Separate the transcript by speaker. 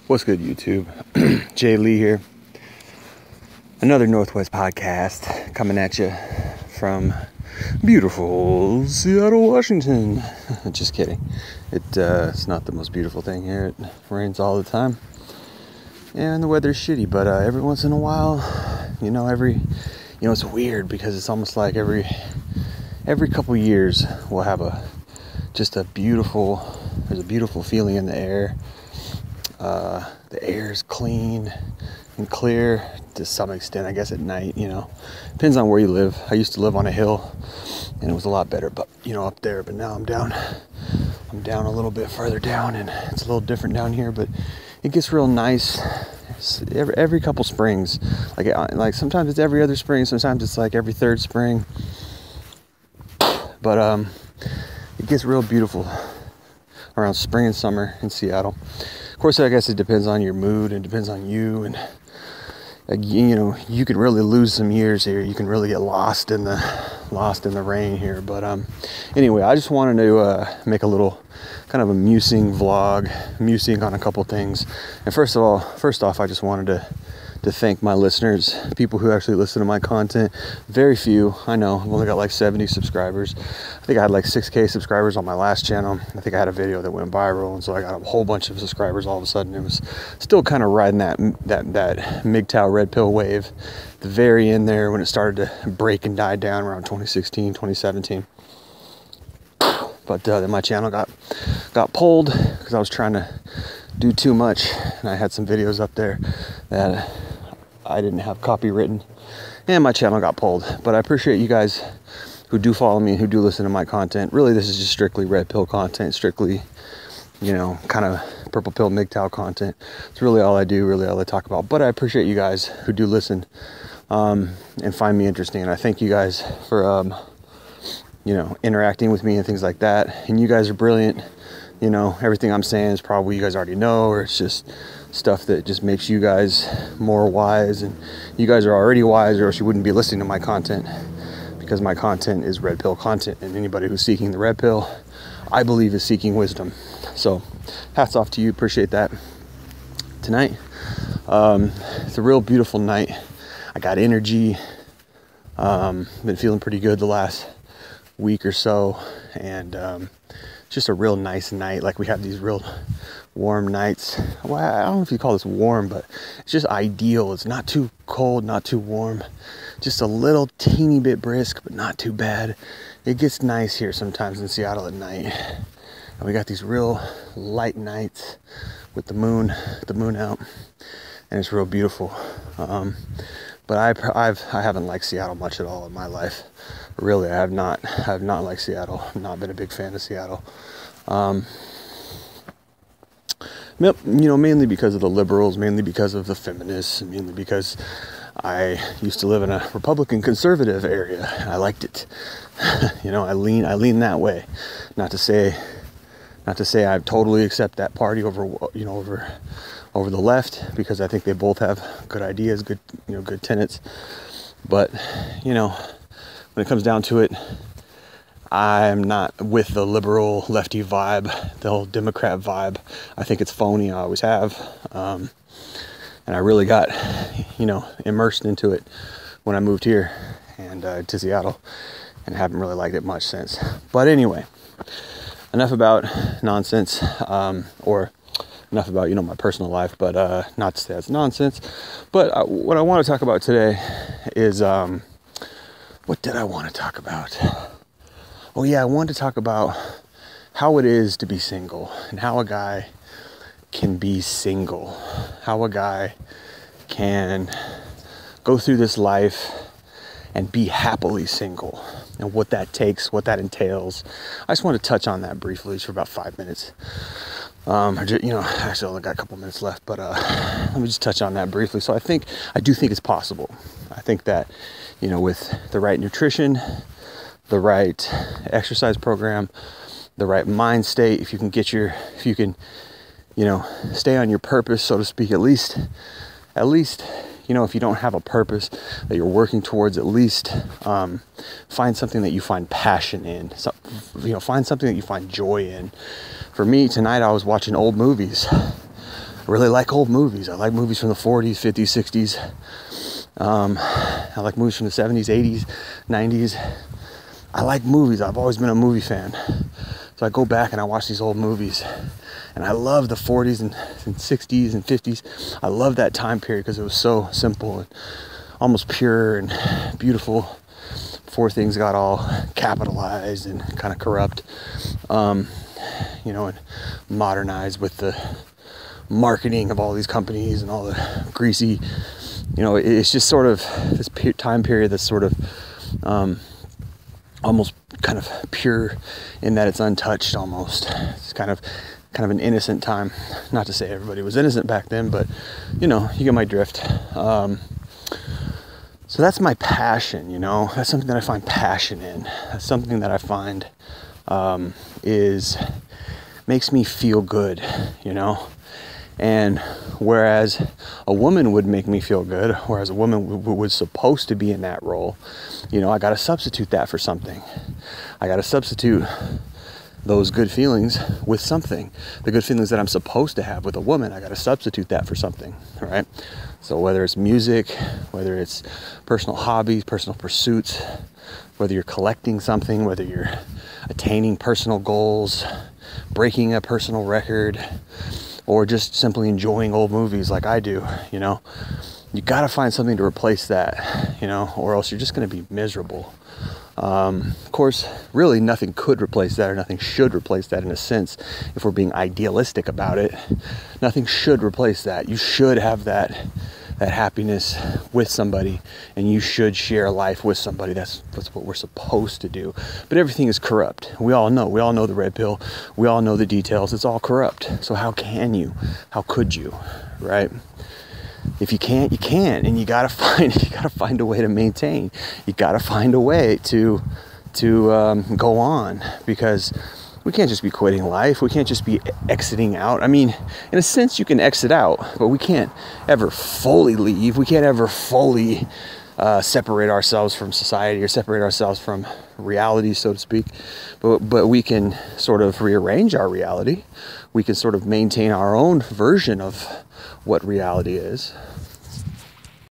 Speaker 1: What's good, YouTube? Jay Lee here. Another Northwest podcast coming at you from beautiful Seattle, Washington. Just kidding. It's not the most beautiful thing here. It rains all the time. And the weather's shitty, but every once in a while, it's weird because it's almost like every couple years we'll have there's a beautiful feeling in the air. The air is clean and clear to some extent, I guess at night, depends on where you live. I used to live on a hill and it was a lot better, but up there, but now I'm down a little bit further down and it's a little different down here, but it gets real nice every couple springs. Like sometimes it's every other spring, sometimes it's like every third spring, but it gets real beautiful around spring and summer in Seattle. Of course, I guess it depends on your mood and depends on you, and you can really lose some years here. You can really get lost in the rain here. But anyway, I just wanted to make a little kind of a musing on a couple things. And first off, I just wanted to thank my listeners, people who actually listen to my content. Very few, I know. I've only got like 70 subscribers. I think I had like 6K subscribers on my last channel. I think I had a video that went viral, and so I got a whole bunch of subscribers all of a sudden. It was still kind of riding that MGTOW red pill wave. The very end there when it started to break and die down around 2016, 2017. But then my channel got pulled because I was trying to do too much, and I had some videos up there that I didn't have copywritten, and my channel got pulled. But I appreciate you guys who do follow me and who do listen to my content. Really, this is just strictly red pill content, strictly, kind of purple pill MGTOW content. It's really all I do, really all I talk about. But I appreciate you guys who do listen and find me interesting, and I thank you guys for interacting with me and things like that. And you guys are brilliant. Everything I'm saying is probably you guys already know, or it's just stuff that just makes you guys more wise, and you guys are already wise, or else you wouldn't be listening to my content, because my content is red pill content, and anybody who's seeking the red pill, I believe, is seeking wisdom. So hats off to you. Appreciate that. Tonight, it's a real beautiful night. I got energy. Been feeling pretty good the last week or so, and just a real nice night. Like, we have these real warm nights. Well, I don't know if you call this warm, but it's just ideal. It's not too cold, not too warm, just a little teeny bit brisk, but not too bad. It gets nice here sometimes in Seattle at night, and we got these real light nights with the moon out, and it's real beautiful. But I haven't liked Seattle much at all in my life. Really, I have not liked Seattle. I've not been a big fan of Seattle. Mainly because of the liberals, mainly because of the feminists, mainly because I used to live in a Republican conservative area. I liked it. I lean that way. Not to say I totally accept that party over the left, because I think they both have good ideas, good tenets. But, when it comes down to it, I'm not with the liberal lefty vibe, the whole Democrat vibe. I think it's phony. I always have. And I really got, immersed into it when I moved here and to Seattle, and haven't really liked it much since. But anyway, enough about nonsense, or enough about, my personal life, but not to say that's nonsense. But what I want to talk about today is, what did I want to talk about? Oh yeah, I wanted to talk about how it is to be single, and how a guy can be single, how a guy can go through this life and be happily single, and what that takes, what that entails. I just want to touch on that briefly for about 5 minutes. Actually I only got a couple minutes left, but let me just touch on that briefly. So I do think it's possible. I think that, with the right nutrition, the right exercise program, the right mind state, if you can stay on your purpose, so to speak, at least, if you don't have a purpose that you're working towards, at least find something that you find passion in. So, find something that you find joy in. For me, tonight I was watching old movies. really like old movies. I like movies from the 40s, 50s, 60s. I like movies from the 70s, 80s, 90s. I like movies. I've always been a movie fan. So I go back and I watch these old movies. And I love the 40s and 60s and 50s. I love that time period because it was so simple and almost pure and beautiful before things got all capitalized and kind of corrupt. And modernized with the marketing of all these companies and all the greasy, it's just sort of this time period that's sort of almost kind of pure in that it's untouched almost. It's kind of an innocent time. Not to say everybody was innocent back then, but you get my drift. So that's my passion, that's something that I find passion in. That's something that I find makes me feel good, and whereas a woman would make me feel good, whereas a woman was supposed to be in that role, I got to substitute that for something. I got to substitute those good feelings with something. The good feelings that I'm supposed to have with a woman, I got to substitute that for something, right? So whether it's music, whether it's personal hobbies, personal pursuits, whether you're collecting something, whether you're attaining personal goals, breaking a personal record, or just simply enjoying old movies like I do, you got to find something to replace that, or else you're just going to be miserable. Of course, really nothing could replace that, or nothing should replace that in a sense. If we're being idealistic about it, nothing should replace that. You should have that happiness with somebody, and you should share life with somebody. That's what we're supposed to do. But everything is corrupt. We all know the red pill. We all know the details. It's all corrupt. So how can you? How could you? Right? If you can't, you can't, and you gotta find a way to maintain. You gotta find a way to go on, because we can't just be quitting life. We can't just be exiting out. I mean, in a sense, you can exit out, but we can't ever fully leave. We can't ever fully separate ourselves from society or separate ourselves from reality, so to speak. But we can sort of rearrange our reality. We can sort of maintain our own version of what reality is.